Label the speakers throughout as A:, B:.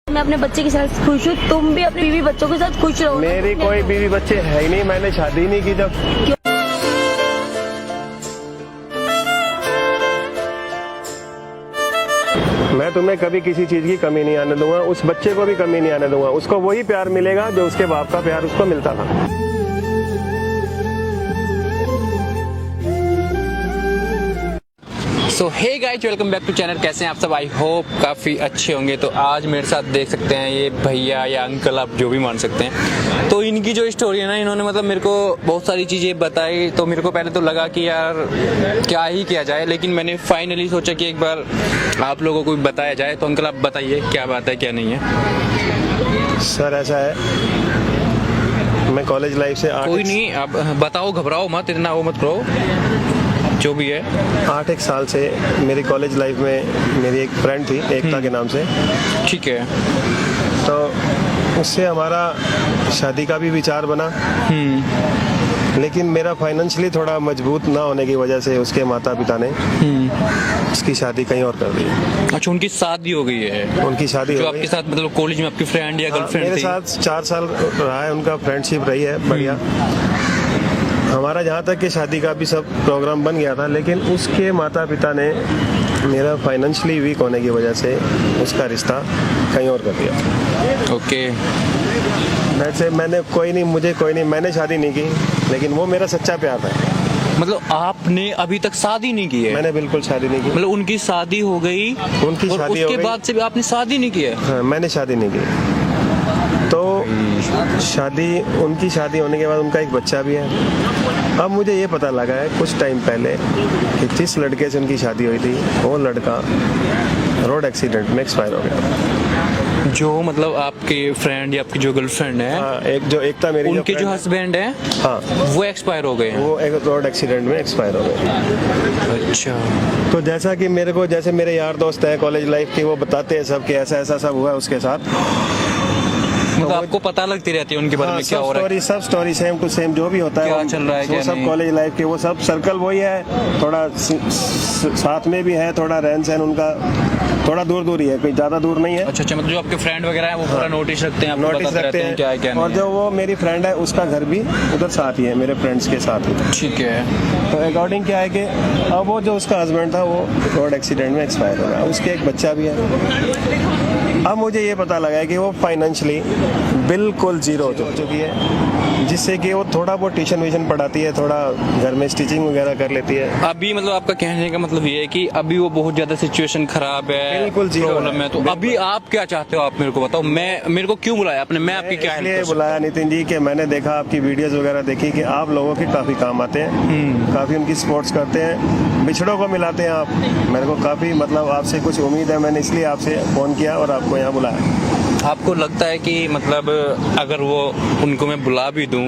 A: मैं अपने बच्चे के साथ खुश हूँ, तुम भी अपने बीवी बच्चों के साथ खुश रहो।
B: मेरी कोई बीवी बच्चे है ही नहीं, मैंने शादी नहीं की जब। मैं तुम्हें कभी किसी चीज की कमी नहीं आने दूंगा, उस बच्चे को भी कमी नहीं आने दूंगा। उसको वही प्यार मिलेगा जो उसके बाप का प्यार उसको मिलता था।
C: So hey guys, welcome back to channel. कैसे हैं आप सब? आई होप काफ़ी अच्छे होंगे। तो आज मेरे साथ देख सकते हैं ये भैया या अंकल, आप जो भी मान सकते हैं। तो इनकी जो स्टोरी है ना, इन्होंने मतलब मेरे को बहुत सारी चीज़ें बताई। तो मेरे को पहले तो लगा कि यार क्या ही किया जाए, लेकिन मैंने फाइनली सोचा कि एक बार आप लोगों को भी बताया जाए। तो अंकल आप बताइए क्या बात है क्या नहीं है।
B: सर ऐसा है, मैं कॉलेज लाइफ से
C: कोई नहीं, आप बताओ, घबराओ मत, इतना वो मत करो, जो भी है।
B: 8 साल से मेरी कॉलेज लाइफ में मेरी एक फ्रेंड थी, एकता के नाम से।
C: ठीक है।
B: तो उससे हमारा शादी का भी विचार बना, लेकिन मेरा फाइनेंशियली थोड़ा मजबूत ना होने की वजह से उसके माता पिता ने उसकी शादी कहीं और कर दी।
C: अच्छा, उनकी शादी हो गई है?
B: उनकी शादी
C: जो
B: हो गई।
C: आपके साथ मतलब कॉलेज में आपकी फ्रेंड या गर्लफ्रेंड
B: मेरे
C: थी?
B: साथ 4 साल रहा है, उनका फ्रेंडशिप रही है बढ़िया। हमारा जहाँ तक कि शादी का भी सब प्रोग्राम बन गया था, लेकिन उसके माता पिता ने मेरा फाइनेंशियली वीक होने की वजह से उसका रिश्ता कहीं और कर दिया।
C: ओके।
B: वैसे मुझे कोई नहीं, मैंने शादी नहीं की, लेकिन वो मेरा सच्चा प्यार था।
C: मतलब आपने अभी तक शादी नहीं की है?
B: मैंने बिल्कुल शादी नहीं की।
C: मतलब उनकी शादी हो गई,
B: उनकी
C: और
B: शादी हो
C: उसके
B: गई।
C: बाद से भी आपने शादी नहीं की है?
B: हाँ, मैंने शादी नहीं की। तो उनकी शादी होने के बाद उनका एक बच्चा भी है। अब मुझे ये पता लगा है कुछ टाइम पहले कि जिस लड़के से उनकी शादी हुई थी, वो लड़का रोड एक्सीडेंट में एक्सपायर हो गया।
C: जो मतलब आपके फ्रेंड या आपकी जो गर्लफ्रेंड है,
B: हाँ, एक जो एकता मेरी
C: उनके जो
B: friend
C: हस्बैंड है,
B: हाँ,
C: वो एक्सपायर हो गए हैं?
B: वो एक रोड एक्सीडेंट में एक्सपायर हो गए।
C: अच्छा।
B: तो जैसा कि जैसे मेरे यार दोस्त हैं कॉलेज लाइफ के, वो बताते हैं सब कि ऐसा ऐसा सब हुआ उसके साथ।
C: मतलब आपको पता लगती रहती है उनके बारे में क्या हो रहा है?
B: सब स्टोरी सेम टू सेम जो भी होता है,
C: क्या चल रहा है,
B: वो
C: क्या
B: सब
C: नहीं?
B: कॉलेज लाइफ के वो सब सर्कल वही है। थोड़ा साथ में भी है, थोड़ा रहन सहन उनका थोड़ा दूर दूर ही है, कोई ज्यादा दूर नहीं है।
C: अच्छा अच्छा, मतलब जो आपके फ्रेंड वगैरह है वो पूरा नोटिस रखते हैं, आपको
B: नोटिस
C: बताते
B: रखते
C: रहते हैं क्या है क्या नहीं
B: और
C: है।
B: जो वो मेरी फ्रेंड है उसका घर भी उधर साथ ही है, मेरे फ्रेंड्स के साथ ही।
C: ठीक है।
B: तो अकॉर्डिंग क्या है कि अब वो जो उसका हस्बैंड था वो रोड एक्सीडेंट में एक्सपायर हो गया, उसके एक बच्चा भी है। अब मुझे ये पता लगा है कि वो फाइनेंशियली बिल्कुल जीरो हो चुकी है, जिससे कि वो थोड़ा बहुत ट्यूशन व्यूशन पढ़ाती है, थोड़ा घर में स्टिचिंग वगैरह कर लेती है।
C: अभी मतलब आपका कहने का मतलब ये है कि अभी वो बहुत ज्यादा सिचुएशन खराब है,
B: बिल्कुल जीरो
C: प्रॉब्लम है। तो अभी आप क्या चाहते हो? आप मेरे को बताओ, मेरे को क्यों बुलाया आपने? मैं आपकी क्या हेल्प
B: इसलिए
C: कर सकता
B: बुलाया नितिन जी कि मैंने देखा आपकी वीडियोस वगैरह देखी कि आप लोगों के काफ़ी काम आते हैं, काफ़ी उनकी सपोर्ट्स करते हैं, बिछड़ों को मिलाते हैं आप। मेरे को काफ़ी मतलब आपसे कुछ उम्मीद है, मैंने इसलिए आपसे फ़ोन किया और आपको यहाँ बुलाया।
C: हूं? आपको लगता है कि मतलब अगर वो उनको मैं बुला भी दूं,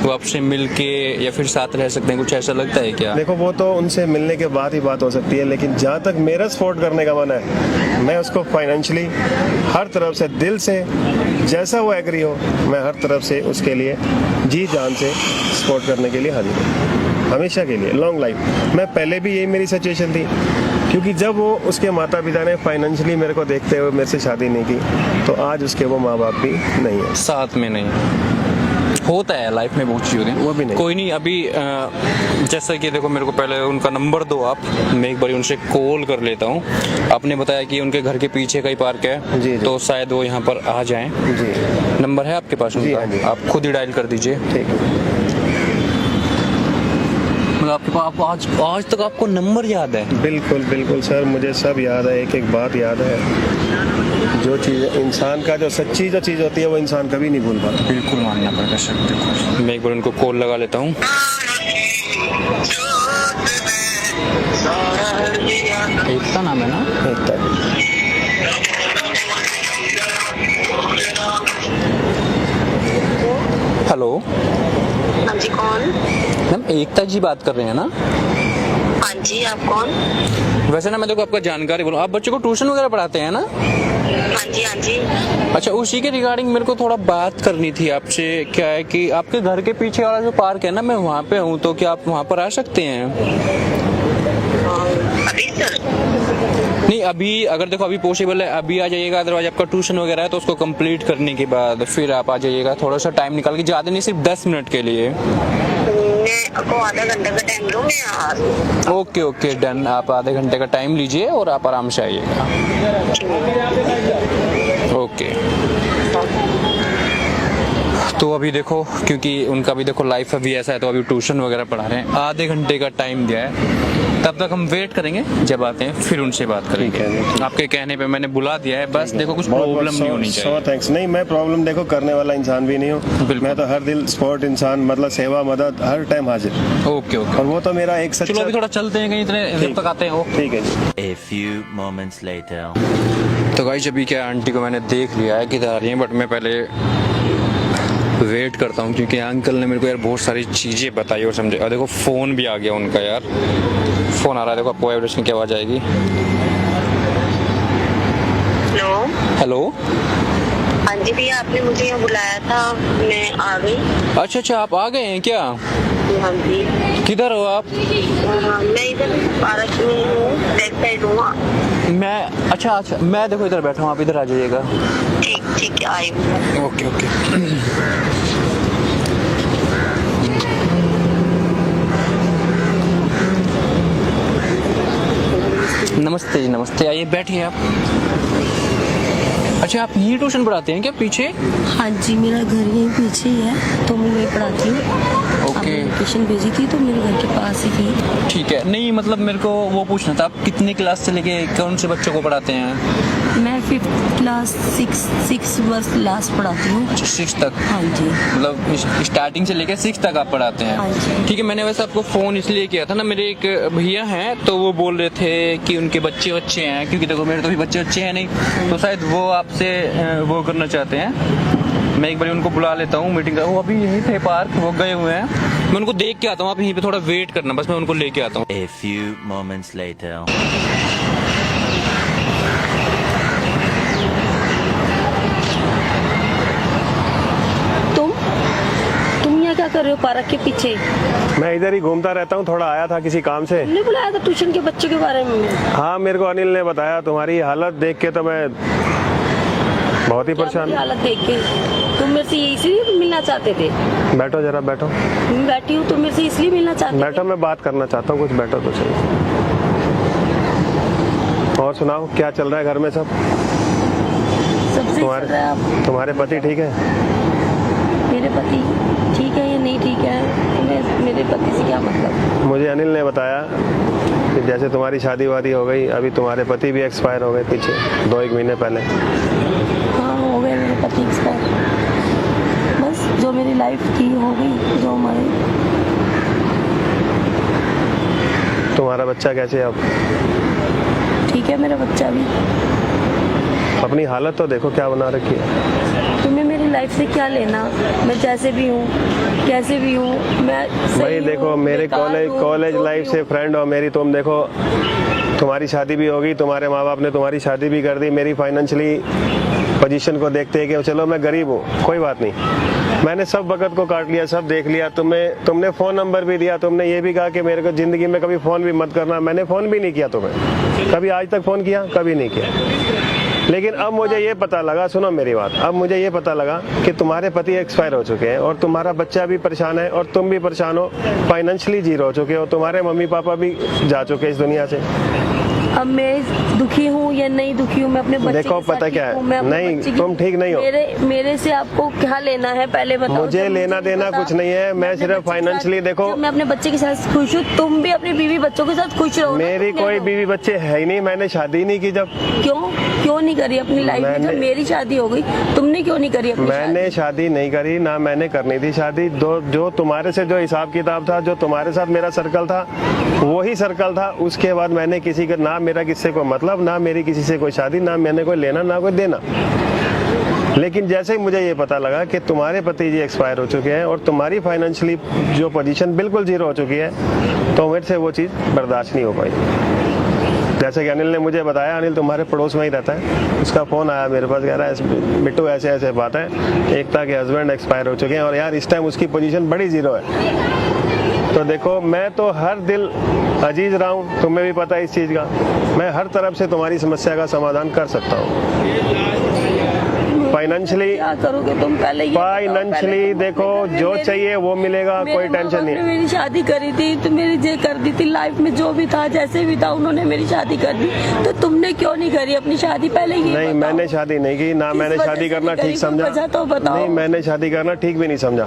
C: वो आपसे मिल के या फिर साथ रह सकते हैं, कुछ ऐसा लगता है क्या?
B: देखो, वो तो उनसे मिलने के बाद ही बात हो सकती है, लेकिन जहाँ तक मेरा सपोर्ट करने का मन है, मैं उसको फाइनेंशियली हर तरफ से, दिल से, जैसा वो एग्री हो, मैं हर तरफ से उसके लिए जी जान से सपोर्ट करने के लिए हाजिर हूँ, हमेशा के लिए, लॉन्ग लाइफ। मैं पहले भी यही मेरी सिचुएशन थी, क्योंकि जब वो उसके माता पिता ने फाइनेंशियली मेरे को देखते हुए मेरे से शादी नहीं की, तो आज उसके वो माँ बाप भी नहीं है
C: साथ में। नहीं होता है लाइफ में बहुत चीज़ होती हैं,
B: वो भी नहीं।
C: कोई नहीं। अभी जैसा कि देखो, मेरे को पहले उनका नंबर दो आप, मैं एक बार उनसे कॉल कर लेता हूँ। आपने बताया कि उनके घर के पीछे का ही पार्क है,
B: जी।
C: तो शायद वो यहाँ पर आ जाएं।
B: जी,
C: नंबर है आपके पास
B: जी,
C: उनका?
B: हाँ जी।
C: आप खुद ही डायल कर दीजिए।
B: ठीक है।
C: मतलब आपके पास आज तक आपको नंबर याद है?
B: बिल्कुल बिल्कुल सर, मुझे सब याद है, एक एक बात याद है। जो चीज़ इंसान का जो सच्ची जो चीज़ होती है वो इंसान कभी नहीं भूल पाता।
C: बिल्कुल मानना पड़ेगा सर। मैं एक बार उनको कॉल लगा लेता हूँ। एकता नाम है ना?
B: एकता।
C: हेलो
D: हाँ जी, कौन?
C: मैम, एकता जी बात कर रहे हैं ना?
D: हाँ जी, आप कौन?
C: वैसे ना मैं तो आपका जानकारी बोलूँ, आप बच्चों को ट्यूशन वगैरह पढ़ाते हैं ना?
D: हाँ जी, हाँ जी।
C: अच्छा, उसी के रिगार्डिंग मेरे को थोड़ा बात करनी थी आपसे। क्या है कि आपके घर के पीछे वाला जो पार्क है ना, मैं वहाँ पे हूँ, तो क्या आप वहाँ पर आ सकते हैं?
D: अभी सर?
C: नहीं, अभी अगर देखो अभी पॉसिबल है अभी आ जाइएगा, अदरवाइज आपका ट्यूशन वगैरह है तो उसको कंप्लीट करने के बाद फिर आप आ जाइएगा, थोड़ा सा टाइम निकाल के, ज़्यादा नहीं सिर्फ 10 मिनट के लिए।
D: मैं आपको आधा घंटे का टाइम दूँ, मैं आ रही हूँ।
C: ओके ओके डन, आप आधे घंटे का टाइम लीजिए और आप आराम से आइएगा। ओके तो अभी देखो क्योंकि उनका भी देखो लाइफ अभी ऐसा है तो अभी ट्यूशन वगैरह पढ़ा रहे हैं, आधे घंटे का टाइम दिया है, तब तक हम वेट करेंगे, जब आते हैं फिर उनसे बात करेंगे। आपके कहने पे मैंने बुला दिया है, बस देखो कुछ प्रॉब्लम नहीं होनी चाहिए।
B: थैंक्स। नहीं, मैं प्रॉब्लम देखो करने वाला इंसान भी नहीं हूँ, मैं तो हर दिल स्पोर्ट इंसान, मतलब सेवा मदद हर टाइम हाजिर।
C: ओके ओके,
B: और वो तो मेरा एक सच्चा।
C: चलो अभी थोड़ा चलते हैं कहीं, इतने जब तक आते हैं।
B: ठीक है जी।
E: A few moments later.
C: तो गाइस अभी क्या आंटी को मैंने देख लिया है किधर आ रही है, बट मैं पहले वेट करता हूँ क्योंकि अंकल ने मेरे को यार बहुत सारी चीज़ें बताई और समझे। और देखो फ़ोन भी आ गया उनका, यार फ़ोन आ रहा है, देखो आपको वाइब्रेशन की आवाज़ आएगी।
D: हेलो।
C: हेलो,
D: हाँ जी भैया, आपने मुझे यहाँ बुलाया था, मैं आ गई।
C: अच्छा अच्छा आप आ गए हैं क्या?
D: हाँ जी।
C: किधर हो आप?
D: मैं इधर पार्क में हूँ, बैक साइड हूँ।
C: मैं अच्छा मैं देखो इधर बैठा हूँ, आप इधर आ जाइएगा।
D: ठीक है, आई हूँ।
C: Okay okay. नमस्ते जी, नमस्ते, आइए बैठिए आप। अच्छा आप यहीं ट्यूशन पढ़ाते हैं क्या पीछे?
A: हाँ जी, मेरा घर यहीं पीछे ही है, तो मैं वहीं पढ़ाती हूँ।
C: ओके।
A: लोकेशन भेजी थी तो मेरे घर के पास ही थी।
C: ठीक है, नहीं मतलब मेरे को वो पूछना था, आप कितनी क्लास से लेके कौन से बच्चों को पढ़ाते हैं?
A: मैं 5th क्लास 6 बस लास्ट पढ़ाती हूँ।
C: अच्छा 6 तक?
A: हाँ जी।
C: मतलब स्टार्टिंग से लेके 6 तक आप पढ़ाते
A: हाँ
C: हैं?
A: जी।
C: ठीक है, मैंने वैसे आपको फ़ोन इसलिए किया था ना, मेरे एक भैया हैं तो वो बोल रहे थे कि उनके बच्चे हैं, क्योंकि देखो मेरे तो भी बच्चे हैं नहीं, तो शायद वो आपसे वो करना चाहते हैं। मैं एक बार उनको बुला लेता हूँ मीटिंग का, वो अभी यहीं थे पार्क, वो गए हुए हैं, मैं उनको देख के आता हूँ, आप यहीं पे थोड़ा वेट करना, बस मैं उनको लेके आता हूँ।
E: A few moments later.
A: तुम यहाँ क्या कर रहे हो पार्क के पीछे?
B: मैं इधर ही घूमता रहता हूँ, थोड़ा आया था किसी काम से।
A: तुमने बुलाया था ट्यूशन के बच्चों के बारे में?
B: हाँ, मेरे को अनिल ने बताया, तुम्हारी हालत देख के तो मैं बहुत ही परेशान हूँ।
A: हालत देख के तुम मेरे से इसलिए मिलना चाहते थे?
B: बैठो जरा, बैठो।
A: मैं बैठी हूँ, तुम मेरे से इसलिए मिलना चाहते थे?
B: बैठो, मैं बात करना चाहता हूँ कुछ, बैठो तो सही। और सुनाओ क्या चल रहा है घर में सब?
A: सबसे
B: तुम्हारे पति ठीक है?
A: मेरे पति ठीक है या नहीं ठीक है, तुम्हें मेरे पति से क्या मतलब?
B: मुझे अनिल ने बताया कि जैसे तुम्हारी शादी वादी हो गई, अभी तुम्हारे पति भी एक्सपायर हो गए पीछे 2-1 महीने पहले।
A: हाँ हो गए मेरे पति एक्सपायर, बस जो मेरी लाइफ थी हो गई, जो हमारे।
B: तुम्हारा बच्चा कैसे है अब?
A: ठीक है मेरा बच्चा भी।
B: अपनी हालत तो देखो क्या बना रखी है।
A: तुम्हें मेरी लाइफ से क्या लेना? मैं जैसे भी हूँ, कैसे भी हूँ, मैं
B: भाई देखो, मेरे कॉलेज लाइफ से फ्रेंड हो मेरी, तुम देखो तुम्हारी शादी भी होगी, तुम्हारे माँ बाप ने तुम्हारी शादी भी कर दी, मेरी फाइनेंशियली पोजीशन को देखते हैं कि चलो मैं गरीब हूँ, कोई बात नहीं, मैंने सब वक्त को काट लिया, सब देख लिया। तुमने फ़ोन नंबर भी दिया, तुमने ये भी कहा कि मेरे को ज़िंदगी में कभी फ़ोन भी मत करना, मैंने फ़ोन भी नहीं किया तुम्हें, कभी आज तक फ़ोन किया? कभी नहीं किया। लेकिन अब मुझे ये पता लगा, सुनो मेरी बात, अब मुझे ये पता लगा कि तुम्हारे पति एक्सपायर हो चुके हैं और तुम्हारा बच्चा भी परेशान है और तुम भी परेशान हो, फाइनेंशियली जीरो हो चुके हो, तुम्हारे मम्मी पापा भी जा चुके हैं इस दुनिया से।
A: अब मैं दुखी हूँ या नहीं दुखी हूँ, मैं अपने बच्चे
B: देखो
A: के साथ
B: पता क्या
A: ठीक हूँ,
B: है,
A: मैं अपने
B: नहीं
A: बच्चे की-
B: तुम ठीक नहीं हो।
A: मेरे से आपको क्या लेना है पहले बताओ।
B: मुझे लेना देना कुछ नहीं है, मैं सिर्फ फाइनेंशियली देखो।
A: मैं अपने बच्चे के साथ खुश हूँ, तुम भी अपनी बीवी बच्चों के साथ खुश रहो।
B: मेरी कोई बीवी बच्चे है ही नहीं, मैंने शादी नहीं की। जब
A: क्यों नहीं करी अपनी लाइफ में? जब मेरी शादी हो गई, तुमने क्यों नहीं करी अपनी
B: मैंने शादी नहीं करी, ना मैंने करनी थी शादी। जो तुम्हारे से जो हिसाब किताब था, जो तुम्हारे साथ मेरा सर्कल था, वही सर्कल था। उसके बाद मैंने किसी का, ना मेरा किसी को मतलब, ना मेरी किसी से कोई शादी, ना मैंने कोई लेना ना कोई देना। लेकिन जैसे ही मुझे ये पता लगा कि तुम्हारे पति जी एक्सपायर हो चुके हैं और तुम्हारी फाइनेंशियली जो पोजीशन बिल्कुल जीरो हो चुकी है, तो मेरे से वो चीज़ बर्दाश्त नहीं हो पाई। जैसे कि अनिल ने मुझे बताया, अनिल तुम्हारे पड़ोस में ही रहता है, उसका फ़ोन आया मेरे पास, कह रहा है बिट्टू ऐसे ऐसे बात है, एकता के हस्बैंड एक्सपायर हो चुके हैं और यार इस टाइम उसकी पोजीशन बड़ी जीरो है। तो देखो मैं तो हर दिल अजीज रहा हूँ, तुम्हें भी पता है इस चीज़ का। मैं हर तरफ से तुम्हारी समस्या का समाधान कर सकता हूँ। फाइनेंशियली
A: क्या करोगे तुम? पहले ये बताओ,
B: फाइनेंशियली
A: पहले
B: देखो
A: तुम
B: जो
A: मेरे-
B: चाहिए वो मिलेगा,
A: मेरे
B: कोई
A: माँ
B: टेंशन
A: बाप
B: नहीं
A: ने
B: है।
A: मेरी शादी करी थी तो मेरी जे कर दी थी, लाइफ में जो भी था जैसे भी था उन्होंने मेरी शादी कर दी। तो तुमने क्यों नहीं करी अपनी शादी? पहले ये
B: नहीं
A: बताओ।
B: मैंने शादी नहीं की ना,
A: किस
B: मैंने
A: वजह
B: शादी
A: से
B: करना
A: नहीं करी?
B: ठीक समझा।
A: कोई वजह तो बताओ।
B: नहीं मैंने शादी करना ठीक भी नहीं समझा,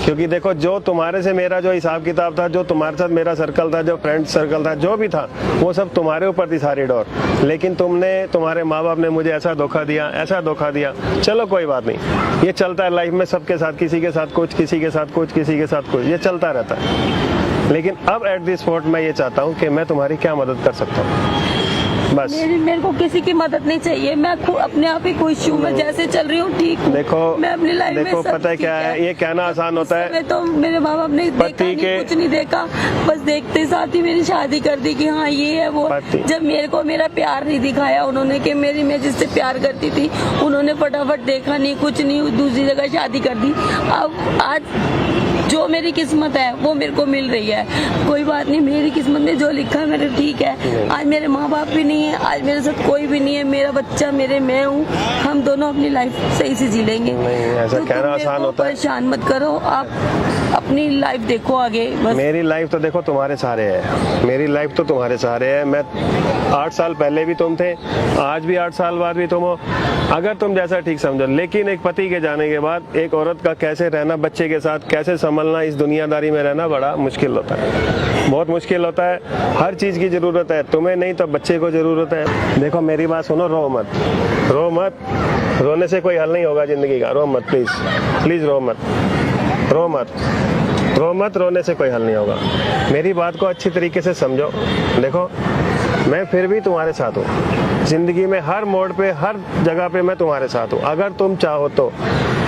B: क्योंकि देखो जो तुम्हारे से मेरा जो हिसाब किताब था, जो तुम्हारे साथ मेरा सर्कल था, जो फ्रेंड सर्कल था, जो भी था वो सब तुम्हारे ऊपर थी सारी डोर। लेकिन तुमने, तुम्हारे माँ बाप ने मुझे ऐसा धोखा दिया, ऐसा धोखा दिया। चलो कोई बात नहीं, ये चलता है लाइफ में सबके साथ, किसी के साथ कुछ, किसी के साथ कुछ, किसी के साथ कुछ, ये चलता रहता है। लेकिन अब एट दिस स्पॉट मैं ये चाहता हूँ कि मैं तुम्हारी क्या मदद कर सकता हूँ, बस।
A: मेरे को किसी की मदद नहीं चाहिए। मैं अपने आप ही खुश हूँ, मैं जैसे चल रही हूँ ठीक हूँ।
B: देखो
A: मैं अपनी लाइफ में
B: देखो
A: सब
B: पता है क्या
A: ठीक
B: है, ये कहना आसान होता है।
A: मैं तो मेरे माँ बाप ने देखा नहीं, कुछ नहीं देखा, बस देखते साथ ही मेरी शादी कर दी कि हाँ ये है वो।
B: पति।
A: जब मेरे को मेरा प्यार नहीं दिखाया उन्होंने कि मैं जिससे प्यार करती थी, उन्होंने फटाफट देखा नहीं, कुछ नहीं, दूसरी जगह शादी कर दी। अब आज जो मेरी किस्मत है वो मेरे को मिल रही है। कोई बात नहीं, मेरी किस्मत में जो लिखा है मेरे ठीक है। आज मेरे माँ बाप भी नहीं है, आज मेरे साथ कोई भी नहीं है, मेरा बच्चा मैं हूँ, हम दोनों अपनी लाइफ सही से जी लेंगे।
B: नहीं, ऐसा
A: तो
B: कहना
A: तुम मेरे
B: आसान
A: को
B: होता है।
A: परेशान मत करो, आप अपनी लाइफ देखो आगे बस।
B: मेरी लाइफ तो देखो तुम्हारे सहारे है, मेरी लाइफ तो तुम्हारे सहारे है। मैं 8 साल पहले भी तुम थे, आज भी 8 साल बाद भी तुम हो, अगर तुम जैसा ठीक समझो। लेकिन एक पति के जाने के बाद एक औरत का कैसे रहना, बच्चे के साथ कैसे संभलना, इस दुनियादारी में रहना बड़ा मुश्किल होता है, बहुत मुश्किल होता है। हर चीज़ की ज़रूरत है, तुम्हें नहीं तो बच्चे को ज़रूरत है। देखो मेरी बात सुनो, रो मत, रो मत, रोने से कोई हल नहीं होगा ज़िंदगी का। रो मत प्लीज़, प्लीज़ रो मत, रो मत, रो मत, रोने से कोई हल नहीं होगा। मेरी बात को अच्छी तरीके से समझो। देखो मैं फिर भी तुम्हारे साथ हूँ, जिंदगी में हर मोड़ पे, हर जगह पे मैं तुम्हारे साथ हूँ। अगर तुम चाहो तो,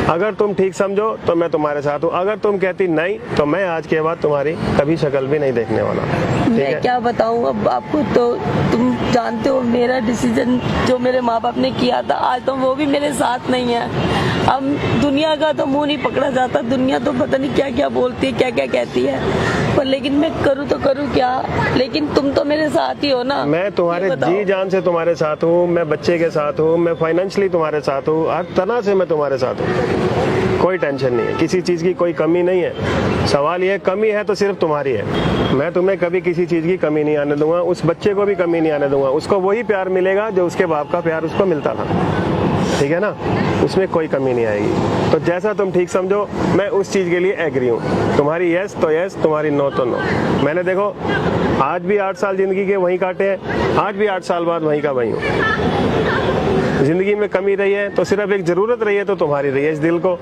B: अगर तुम ठीक समझो तो मैं तुम्हारे साथ हूँ। अगर तुम कहती नहीं तो मैं आज के बाद तुम्हारी कभी शक्ल भी नहीं देखने वाला। ठीक
A: मैं
B: है?
A: क्या बताऊँ अब आपको, तो तुम जानते हो मेरा डिसीजन जो मेरे माँ बाप ने किया था, आज तो वो भी मेरे साथ नहीं है। अब दुनिया का तो मुंह नहीं पकड़ा जाता, दुनिया तो पता नहीं क्या क्या बोलती है, क्या क्या कहती है, पर लेकिन मैं करूँ तो करूँ क्या। लेकिन तुम तो मेरे साथ ही हो ना।
B: मैं तुम्हारे
A: ये बताओ।
B: जी जान से तुम्हारे साथ हूँ, मैं बच्चे के साथ हूँ, मैं फाइनेंशियली तुम्हारे साथ हूँ, हर तरह से मैं तुम्हारे साथ हूँ। कोई टेंशन नहीं है, किसी चीज़ की कोई कमी नहीं है। सवाल ये कमी है तो सिर्फ तुम्हारी है। मैं तुम्हें कभी किसी चीज़ की कमी नहीं आने दूंगा, उस बच्चे को भी कमी नहीं आने दूंगा। उसको वही प्यार मिलेगा जो उसके बाप का प्यार उसको मिलता था, ठीक है ना, उसमें कोई कमी नहीं आएगी। तो जैसा तुम ठीक समझो, मैं उस चीज़ के लिए एग्री हूँ। तुम्हारी यस तो यस, तुम्हारी नो तो नो। मैंने देखो आज भी 8 साल ज़िंदगी के वहीं काटे हैं, आज भी 8 साल बाद वहीं का वहीं हूँ। ज़िंदगी में कमी रही है तो सिर्फ एक ज़रूरत रही है, तो तुम्हारी रही है इस दिल को।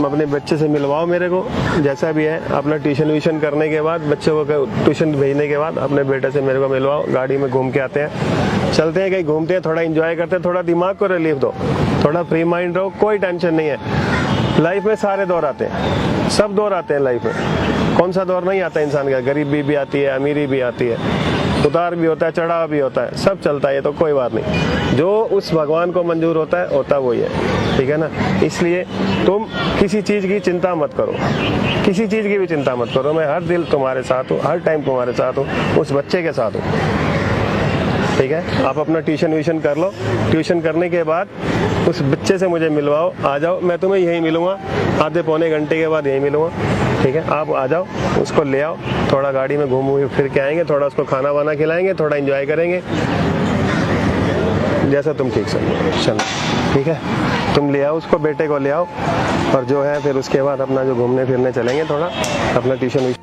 B: अपने बच्चे से मिलवाओ मेरे को, जैसा भी है। अपना ट्यूशन व्यूशन करने के बाद, बच्चे को ट्यूशन भेजने के बाद अपने बेटे से मेरे को मिलवाओ। गाड़ी में घूम के आते हैं, चलते हैं कहीं घूमते हैं, थोड़ा एंजॉय करते हैं, थोड़ा दिमाग को रिलीफ दो, थोड़ा फ्री माइंड रहो। कोई टेंशन नहीं है। लाइफ में सारे दौर आते हैं, सब दौर आते हैं लाइफ में। कौन सा दौर नहीं आता इंसान का? गरीबी भी आती है, अमीरी भी आती है, उतार भी होता है, चढ़ाव भी होता है, सब चलता है। तो कोई बात नहीं, जो उस भगवान को मंजूर होता है वही है, ठीक है ना। इसलिए तुम किसी चीज़ की चिंता मत करो, किसी चीज़ की भी चिंता मत करो। मैं हर दिल तुम्हारे साथ हूँ, हर टाइम तुम्हारे साथ हूँ, उस बच्चे के साथ हूँ, ठीक है। आप अपना ट्यूशन व्यूशन कर लो, ट्यूशन करने के बाद उस बच्चे से मुझे मिलवाओ। आ जाओ, मैं तुम्हें यहीं मिलूंगा, आधे पौने घंटे के बाद यहीं मिलूंगा, ठीक है। आप आ जाओ, उसको ले आओ, थोड़ा गाड़ी में घूम फिर के आएंगे, थोड़ा उसको खाना वाना खिलाएंगे, थोड़ा एंजॉय करेंगे, जैसा तुम ठीक समझो। चलो ठीक है, तुम ले आओ उसको, बेटे को ले आओ, और जो है फिर उसके बाद अपना जो घूमने फिरने चलेंगे, थोड़ा अपना ट्यूशन